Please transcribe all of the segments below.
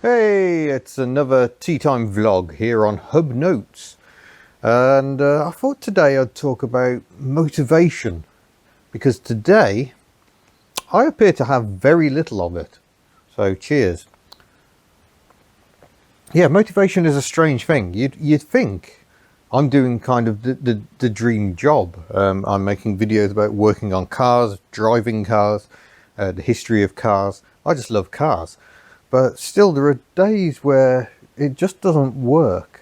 Hey, it's another tea time vlog here on Hub Notes, and I thought today I'd talk about motivation, because today I appear to have very little of it. So cheers. Yeah, motivation is a strange thing. You'd think I'm doing kind of the dream job. I'm making videos about working on cars, driving cars, the history of cars. I just love cars. But still, there are days where it just doesn't work.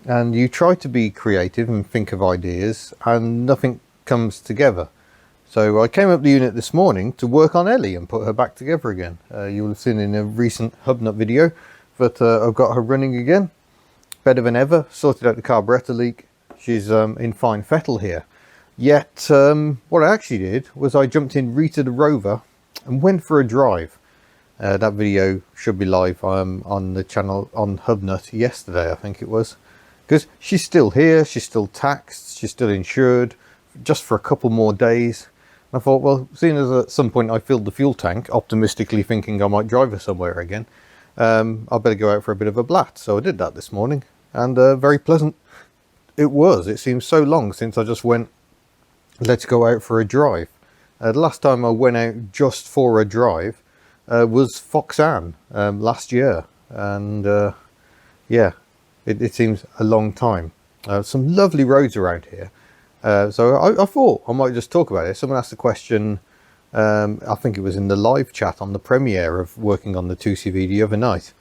And you try to be creative and think of ideas and nothing comes together. So I came up the unit this morning to work on Ellie and put her back together again. You will have seen in a recent Hubnut video that I've got her running again. Better than ever. Sorted out the carburetor leak. She's in fine fettle here. Yet what I actually did was I jumped in Rita the Rover and went for a drive. That video should be live on the channel on Hubnut yesterday, I think it was. Because she's still here, she's still taxed, she's still insured, just for a couple more days. And I thought, well, seeing as at some point I filled the fuel tank, optimistically thinking I might drive her somewhere again, I better go out for a bit of a blat. So I did that this morning, and very pleasant it was. It seems so long since I just went, let's go out for a drive. The last time I went out just for a drive was Foxanne last year, and yeah, it seems a long time. Some lovely roads around here, so I thought I might just talk about it. Someone asked a question, I think it was in the live chat on the premiere of working on the 2CV the other night,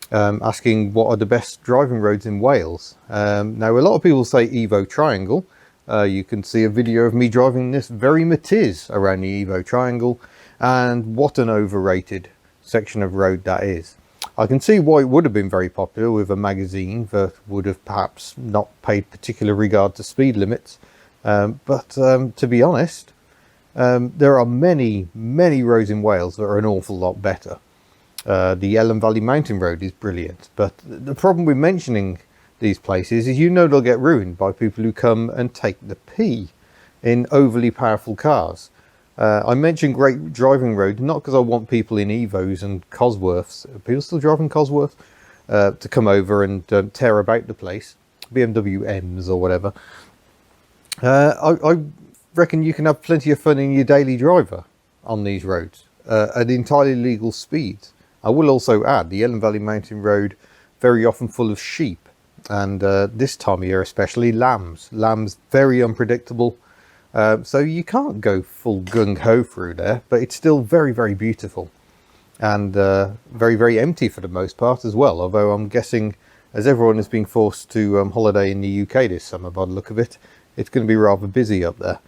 asking what are the best driving roads in Wales. Now a lot of people say Evo Triangle. You can see a video of me driving this very Matiz around the Evo Triangle, and what an overrated section of road that is. I can see why it would have been very popular with a magazine that would have perhaps not paid particular regard to speed limits, but to be honest, there are many roads in Wales that are an awful lot better. The Elan Valley Mountain Road is brilliant, but the problem with mentioning these places is they'll get ruined by people who come and take the pee in overly powerful cars. I mentioned Great Driving Road not because I want people in Evos and Cosworths, people still driving Cosworth, to come over and tear about the place, BMW M's or whatever. I reckon you can have plenty of fun in your daily driver on these roads at entirely legal speeds. I will also add the Elan Valley Mountain Road, very often full of sheep, and this time of year especially lambs. Lambs very unpredictable. So you can't go full gung-ho through there, but it's still very beautiful, and very empty for the most part as well, although I'm guessing as everyone is being forced to holiday in the UK this summer by the look of it, it's going to be rather busy up there.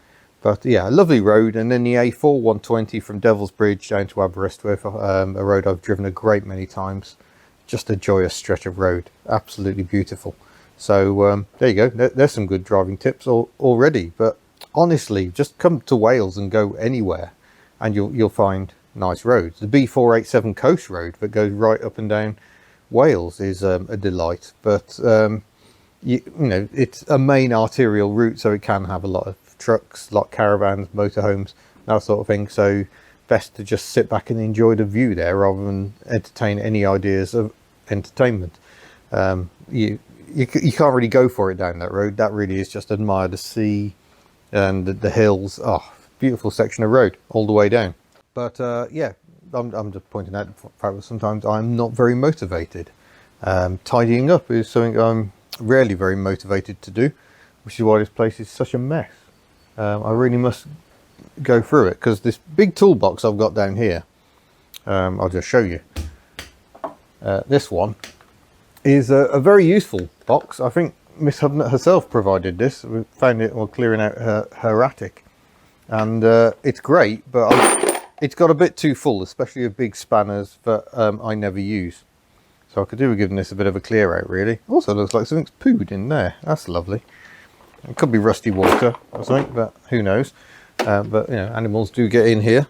But yeah, a lovely road. And then the A4 120 from Devil's Bridge down to Aberystwyth, a road I've driven a great many times. Just a joyous stretch of road, absolutely beautiful. So there you go, there's some good driving tips already. But honestly, just come to Wales and go anywhere and you'll find nice roads. The B487 Coast Road that goes right up and down Wales is a delight, but you know, it's a main arterial route, so it can have a lot of trucks, a lot of caravans, motorhomes, that sort of thing. So best to just sit back and enjoy the view there rather than entertain any ideas of entertainment. You can't really go for it down that road. That really is just admire the sea and the hills. Oh, beautiful section of road all the way down. But yeah, I'm just pointing out the fact that sometimes I'm not very motivated. Tidying up is something I'm rarely very motivated to do, which is why this place is such a mess. I really must go through it, because this big toolbox I've got down here, I'll just show you. This one is a very useful box. I think Miss Hubnut herself provided this. We found it while clearing out her attic, and it's great, but it's got a bit too full, especially with big spanners that I never use. So I could do with giving this a bit of a clear out, really. Also looks like something's pooed in there. That's lovely. It could be rusty water or something, but who knows. But you know, animals do get in here.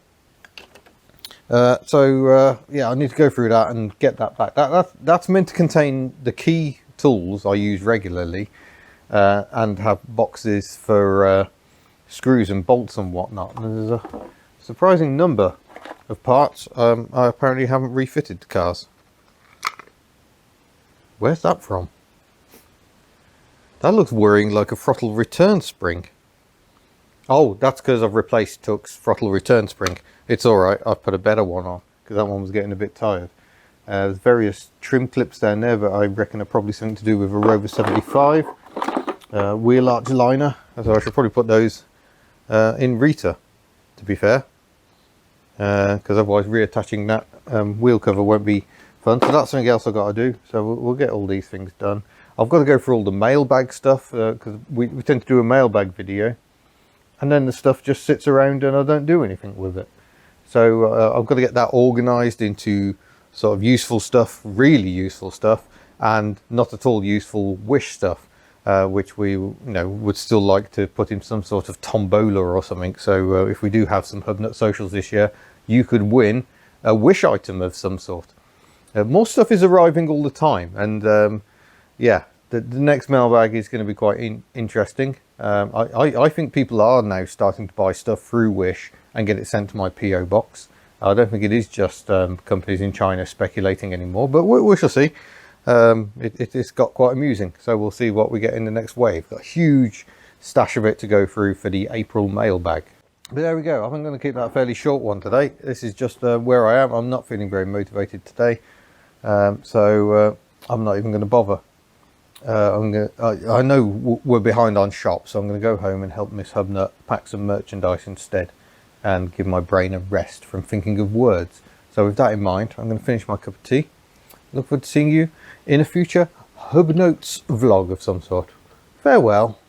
So yeah, I need to go through that and get that back. That's meant to contain the key tools I use regularly, and have boxes for screws and bolts and whatnot. And there's a surprising number of parts I apparently haven't refitted to cars. Where's that from? That looks worrying like a throttle return spring. Oh, that's because I've replaced Tuck's throttle return spring. It's alright, I've put a better one on because that one was getting a bit tired. There's various trim clips down there, but I reckon they're probably something to do with a Rover 75 wheel arch liner. So I should probably put those in Rita, to be fair, because otherwise reattaching that wheel cover won't be fun. So that's something else I've got to do. So we'll get all these things done. I've got to go through all the mailbag stuff because we tend to do a mailbag video, and then the stuff just sits around and I don't do anything with it. So I've got to get that organized into sort of useful stuff, really useful stuff, and not at all useful wish stuff, which we would still like to put in some sort of tombola or something. So if we do have some Hubnut socials this year, you could win a wish item of some sort. More stuff is arriving all the time, and yeah, the next mailbag is going to be quite interesting. I think people are now starting to buy stuff through Wish and get it sent to my PO box. I don't think it is just companies in China speculating anymore, but we shall see. It's got quite amusing, so we'll see what we get in the next wave. Got a huge stash of it to go through for the April mailbag. But there we go. I think I'm going to keep that a fairly short one today. This is just where I am. I'm not feeling very motivated today, so I'm not even going to bother. I know we're behind on shop, so I'm going to go home and help Miss Hubnut pack some merchandise instead and give my brain a rest from thinking of words. So with that in mind, I'm going to finish my cup of tea. Look forward to seeing you in a future Hubnotes vlog of some sort. Farewell.